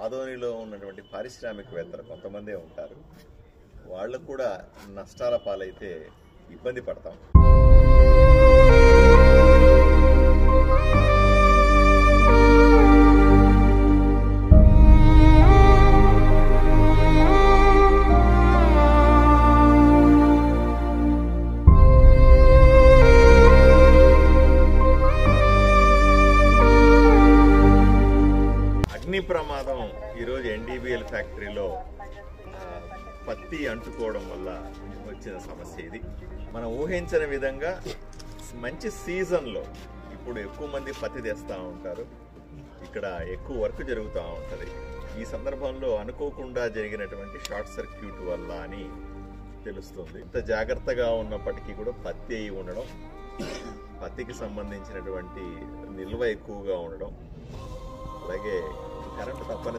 ఆదోనిలో ఉన్నటువంటి పారిశ్రామికవేత్తలు కొంతమందే ఉంటారు. వాళ్ళు కూడా నష్టాల పాలైతే ఇబ్బంది పడతాం. అగ్ని ప్రమాదం ఈరోజు ఎన్డీబీఎల్ ఫ్యాక్టరీలో పత్తి అంటుకోవడం వల్ల వచ్చిన సమస్య ఇది. మనం ఊహించని విధంగా మంచి సీజన్లో ఇప్పుడు ఎక్కువ మంది పత్తి తెస్తూ ఉంటారు, ఇక్కడ ఎక్కువ వర్క్ జరుగుతూ ఉంటుంది. ఈ సందర్భంలో అనుకోకుండా జరిగినటువంటి షార్ట్ సర్క్యూట్ వల్ల అని తెలుస్తుంది. ఇంత జాగ్రత్తగా ఉన్నప్పటికీ కూడా పత్తి అయి ఉండడం, పత్తికి సంబంధించినటువంటి నిల్వ ఎక్కువగా ఉండడం, అలాగే కరెంటు తప్పని